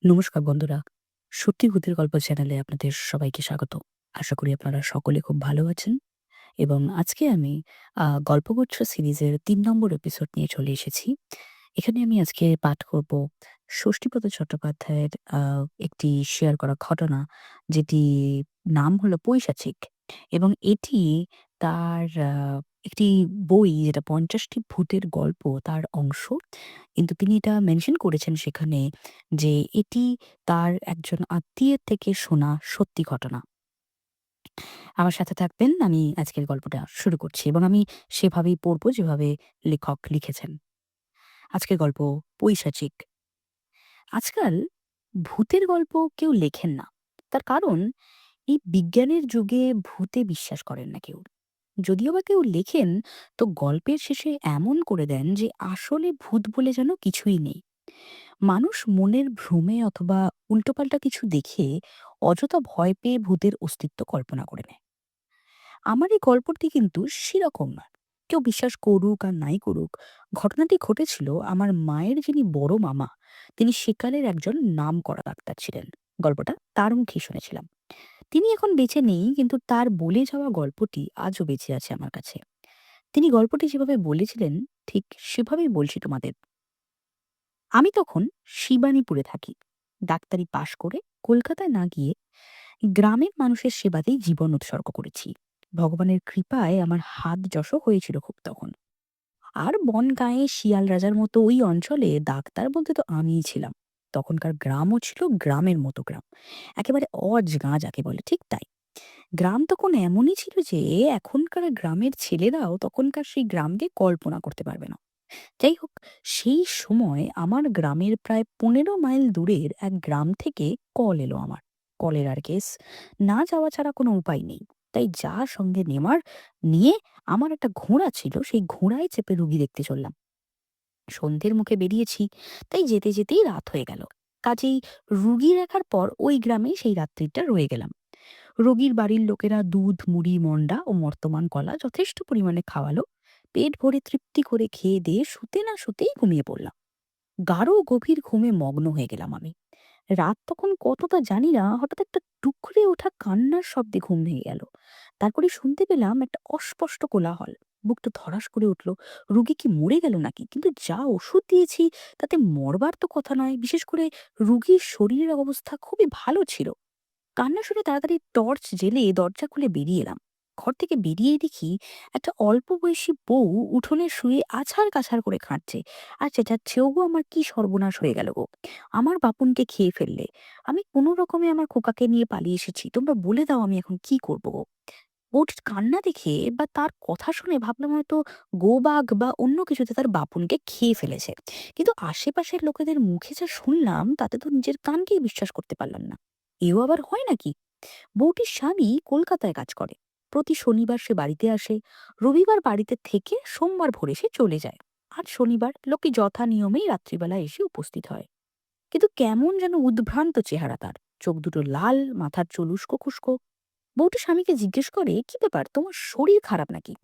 নমস্কার বন্ধুরা। সত্যি ভূতের গল্প চ্যানেলে আপনাদের সবাইকে স্বাগত। আশা করি আপনারা সকলে খুব ভালো আছেন এবং আজকে আমি গল্পগুচ্ছ সিরিজের ৩ নম্বর এপিসোড নিয়ে চলে এসেছি। এখানে আমি আজকে পাঠ করব ষষ্ঠীপদ চট্টোপাধ্যায়ের একটি শেয়ার করা ঘটনা, যেটি নাম হলো 'পৈশাচিক' এবং এটি তার একটি বই, যেটা ৫০ টি ভূতের গল্প তার অংশ। কিন্তু তিনি এটা মেনশন করেছেন সেখানে যে এটি তার একজন আত্মীয়ের থেকে শোনা সত্যি ঘটনা। আমার সাথে থাকবেন। আমি আজকের গল্পটা শুরু করছি এবং আমি সেভাবেই পড়ব যেভাবে লেখক লিখেছেন। আজকের গল্প 'পৈশাচিক'। আজকাল ভূতের গল্প কেউ লেখেন না। তার কারণ, এই বিজ্ঞানের যুগে ভূতে বিশ্বাস করেন না কেউ। যদিও বা কেউ লেখেন, তো গল্পের শেষে এমন করে দেন যে আসলে ভূত বলে যেন কিছুই নেই। মানুষ মনের ভ্রমে অথবা উল্টোপাল্টা কিছু দেখে অযথা ভয় পেয়ে ভূতের অস্তিত্ব কল্পনা করে নেয়। আমার এই গল্পটি কিন্তু সেরকম নয়। কেউ বিশ্বাস করুক আর নাই করুক, ঘটনাটি ঘটেছিল আমার মায়ের যিনি বড় মামা, তিনি সেকালের একজন নামকরা ডাক্তার ছিলেন। গল্পটা তার মুখেই শুনেছিলাম। তিনি এখন বেঁচে নেই, কিন্তু তার বলে যাওয়া গল্পটি আজও বেঁচে আছে আমার কাছে। তিনি গল্পটি যেভাবে বলেছিলেন, ঠিক সেভাবেই বলছি তোমাদের। আমি তখন শিবানীপুরে থাকি। ডাক্তারি পাশ করে কলকাতায় না গিয়ে গ্রামের মানুষের সেবাতেই জীবন উৎসর্গ করেছি। ভগবানের কৃপায় আমার হাত যশও হয়েছিল খুব তখন। আর বনগাঁয়ে শিয়াল রাজার মতো ওই অঞ্চলে ডাক্তার বলতে তো আমিই ছিলাম। তখনকার গ্রামও ছিল গ্রামের মতো গ্রাম, একেবারে অজ যাকে বলে, ঠিক তাই। গ্রাম তখন এমনই ছিল যে এখনকার গ্রামের ছেলেরাও তখনকার সেই গ্রামকে কল্পনা করতে পারবে না। যাই হোক, সেই সময় আমার গ্রামের প্রায় ১৫ মাইল দূরের এক গ্রাম থেকে কল এলো আমার। কলেরার কেস। না যাওয়া ছাড়া কোনো উপায় নেই। তাই যা সঙ্গে নিয়ে আমার একটা ঘোড়া ছিল, সেই ঘোড়ায় চেপে রুগী দেখতে চললাম। সন্ধ্যের মুখে বেরিয়েছি, তাই যেতে যেতেই রাত হয়ে গেল। কাজেই রুগী দেখার পর ওই গ্রামেই সেই রাত্রিটা রয়ে গেলাম। রোগীর বাড়ির লোকেরা দুধ, মুড়ি, মন্ডা ও মর্তমান কলা যথেষ্ট পরিমাণে খাওয়ালো। পেট ভরে তৃপ্তি করে খেয়ে দিয়ে শুতে না শুতেই ঘুমিয়ে পড়লাম। গাঢ় গভীর ঘুমে মগ্ন হয়ে গেলাম আমি। রাত তখন কতটা জানি না, হঠাৎ একটা টুকরে ওঠা কান্নার শব্দে ঘুম ভেঙে গেল। তারপরে শুনতে পেলাম একটা অস্পষ্ট কোলাহল। বুকটা ধড়াস করে উঠল। রুগী কি মরে গেল নাকি? কিন্তু যা ওষুধ দিয়েছি তাতে মরবার তো কথা নয়। বিশেষ করে রুগীর শরীরের অবস্থা খুবই ভালো ছিল। কান্না শুনে তাড়াতাড়ি টর্চ জ্বেলে দরজা খুলে বেরিয়ে এলাম। ঘর থেকে বেরিয়েই দেখি একটা অল্প বয়সী বউ উঠোনে শুয়ে আছাড় কাছাড় করে কাঁদছে আর চেঁচাচ্ছে, "ওগো, আমার কি সর্বনাশ হয়ে গেল গো! আমার বাপুনকে খেয়ে ফেললে। আমি কোনো রকমে আমার খোকাকে নিয়ে পালিয়ে এসেছি। তোমরা বলে দাও আমি এখন কি করবো গো?" বউটির কান্না দেখে বা তার কথা শুনে ভাবলাম হয়তো গোবাগ বা অন্য কিছুতে তার বাপুনকে খেয়ে ফেলেছে। কিন্তু আশেপাশের লোকেদের মুখে যা শুনলাম, তাতে তো নিজের কানকেই বিশ্বাস করতে পারলাম না। এও আবার হয় নাকি? বউটির স্বামী কলকাতায় কাজ করে। প্রতি শনিবার সে বাড়িতে আসে। রবিবার বাড়িতে থেকে সোমবার ভোরে সে চলে যায়। আর শনিবার লোকে যথা নিয়মেই রাত্রিবেলা এসে উপস্থিত হয়। কিন্তু কেমন যেন উদ্ভ্রান্ত চেহারা তার। চোখ দুটো লাল, মাথার চুল উস্কো খুস্কো। বউটি স্বামীকে জিজ্ঞেস করে, "কি ব্যাপার, তোমার শরীর খারাপ নাকি?"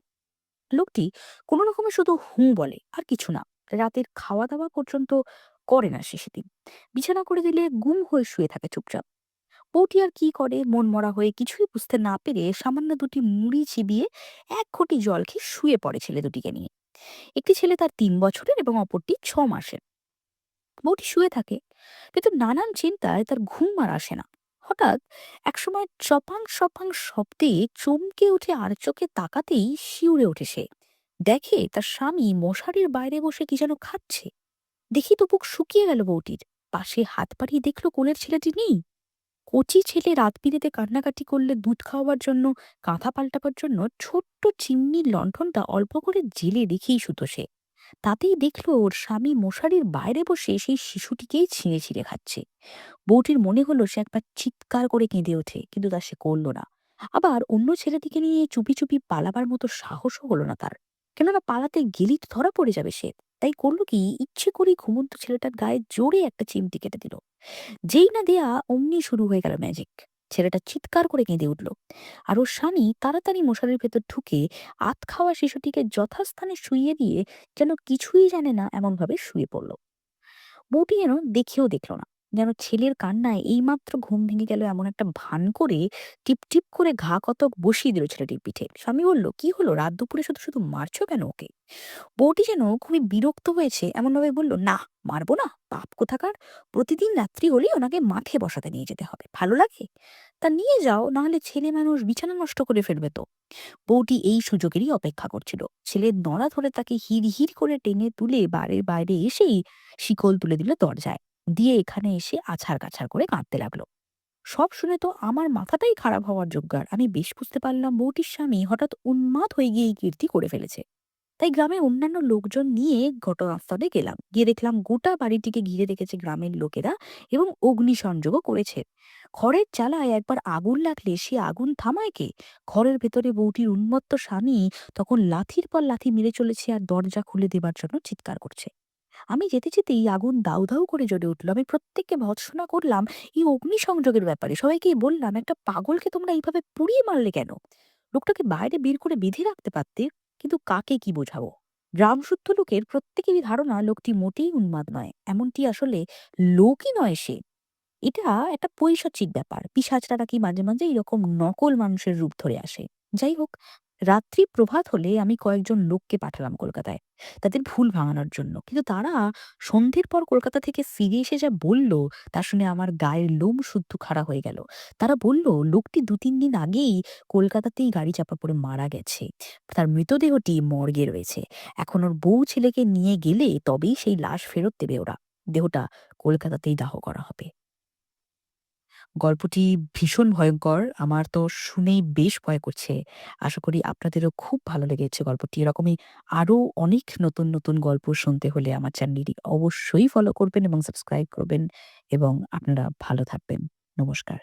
লোকটি কোনো রকমে শুধু হুঁ বলে, আর কিছু না। রাতের খাওয়া দাওয়া পর্যন্ত করে না সে সেদিন। বিছানা করে দিলে গুম হয়ে শুয়ে থাকে চুপচাপ। বউটি আর কি করে, মন মরা হয়ে কিছুই বুঝতে না পেরে সামান্য দুটি মুড়ি চিবিয়ে এক ঘটি জল খেয়ে শুয়ে পড়ে ছেলে দুটিকে নিয়ে। একটি ছেলে তার ৩ বছরের এবং অপরটি ৬ মাসের। বউটি শুয়ে থাকে, কিন্তু নানান চিন্তায় তার ঘুম আর আসে না। হঠাৎ একসময় চপাং সপাং শব্দে চমকে উঠে আর চোখে তাকাতেই শিউরে ওঠে সে। দেখে তার স্বামী মশারির বাইরে বসে কি যেন খাচ্ছে। দেখি তো বুক শুকিয়ে গেল বউটির। পাশে হাত বাড়িয়ে দেখলো কোলের ছেলেটি নেই। কচি ছেলে রাত বিরেতে কান্নাকাটি করলে দুধ খাওয়াবার জন্য, কাঁথা পাল্টাবার জন্য ছোট্ট চিমনির লণ্ঠনটা অল্প করে জেলে রেখেই শুতো সে। তাতেই দেখলো ওর স্বামী মশারির বাইরে বসে সেই শিশুটিকেই ছিঁড়ে ছিঁড়ে খাচ্ছে। বউটির মনে হলো সে একবার চিৎকার করে কেঁদে ওঠে, কিন্তু তা সে করলো না। আবার অন্য ছেলেটিকে নিয়ে চুপি চুপি পালাবার মতো সাহসও হলো না তার। কেননা পালাতে গেলেই তো ধরা পড়ে যাবে সে। তাই করলো কি, ইচ্ছে করেই ঘুমন্ত ছেলেটার গায়ে জোরে একটা চিমটি কেটে দিল। যেই না দেয়া অমনি শুরু হয়ে গেল ম্যাজিক। ছেলেটা চিৎকার করে কেঁদে উঠল। আর ওর স্বামী তাড়াতাড়ি মশারির ভেতর ঢুকে আত খাওয়া শিশুটিকে যথাস্থানে শুইয়ে দিয়ে যেন কিছুই জানে না এমন ভাবে শুয়ে পড়ল। বউটি যেন দেখেও দেখল না। যেন ছেলের কান্নায় এইমাত্র ঘুম ভেঙে গেল এমন একটা ভান করে টিপ টিপ করে ঘা কতক বসিয়ে দিল ছেলেটির পিঠে। স্বামী বলল, কি হলো, রাত দুপুরে শুধু শুধু মারছো কেন ওকে? বউটি যেন খুবই বিরক্ত হয়েছে এমনভাবে বলল, না, মারবো না, পাপ কোথাকার। প্রতিদিন রাত্রি হলেই ওনাকে মাঠে বসাতে নিয়ে যেতে হবে, ভালো লাগে? তা নিয়ে যাও, নাহলে ছেলে মানুষ বিছানা নষ্ট করে ফেলবে তো। বউটি এই সুযোগেরই অপেক্ষা করছিল। ছেলের নড়া ধরে তাকে হিড় হিড় করে টেনে তুলে বাড়ির বাইরে এসেই শিকল তুলে দিল দরজায়, দিয়ে এখানে এসে আছাড় কাছাড় করে কাঁদতে লাগলো। সব শুনে তো আমার মাথাটাই খারাপ হওয়ার জোগাড়। আমি বেশ বুঝতে পারলাম বউটির স্বামী হঠাৎ উন্মাদ হয়ে গিয়ে এই কীর্তি করে ফেলেছে। তাই গ্রামের অন্যান্য লোকজন নিয়ে ঘটনাস্থলে গেলাম। গিয়ে দেখলাম গোটা বাড়িটিকে ঘিরে রেখেছে গ্রামের লোকেরা এবং অগ্নিসংযোগও করেছে। খড়ের চালায় একবার আগুন লাগলে সে আগুন থামায় কে? ঘরের ভেতরে বউটির উন্মত্ত স্বামী তখন লাথির পর লাথি মেরে চলেছে আর দরজা খুলে দেবার জন্য চিৎকার করছে। আমি যেতে যেতেই আগুন দাউ দাউ করে জ্বলে উঠল। আমি প্রত্যেককে ভর্ৎসনা করলাম এই অগ্নিসংযোগের ব্যাপারে। সবাইকেই বললাম, একটা পাগলকে তোমরা এইভাবে পুড়িয়ে মারলে কেন? লোকটাকে বাইরে বের করে বেঁধে রাখতে পারতে। কিন্তু কাকে কি বোঝাবো? গ্রামশুদ্ধ লোকের প্রত্যেকেরই ধারণা লোকটি মোটেই উন্মাদ নয়, এমনটি আসলে লোকই নয় সে। এটা একটা পৈশাচিক ব্যাপার। পিশাচরা নাকি মাঝে মাঝে এরকম নকল মানুষের রূপ ধরে আসে। যাই হোক, রাত্রি প্রভাত হলে আমি কয়েকজন লোককে পাঠালাম কলকাতায় তাদের ভুল ভাঙানোর জন্য। কিন্তু তারা সন্ধ্যের পর কলকাতা থেকে ফিরে এসে যা বলল, তা শুনে আমার গায়ের লোম শুদ্ধ খাড়া হয়ে গেল। তারা বলল, লোকটি ২-৩ দিন আগেই কলকাতাতেই গাড়ি চাপা পড়ে মারা গেছে। তার মৃতদেহটি মর্গে রয়েছে। এখন ওর বউ ছেলেকে নিয়ে গেলে তবেই সেই লাশ ফেরত দেবে ওরা। দেহটা কলকাতাতেই দাহ করা হবে। গল্পটি ভীষণ ভয়ংকর। আমার তো শুনেই বেশ ভয় করছে। আশা করি আপনাদেরও খুব ভালো লেগেছে গল্পটি। এরকমই আরো অনেক নতুন, নতুন গল্প শুনতে হলে আমার চ্যানেলটি অবশ্যই ফলো করবেন এবং সাবস্ক্রাইব করবেন এবং আপনারা ভালো থাকবেন। নমস্কার।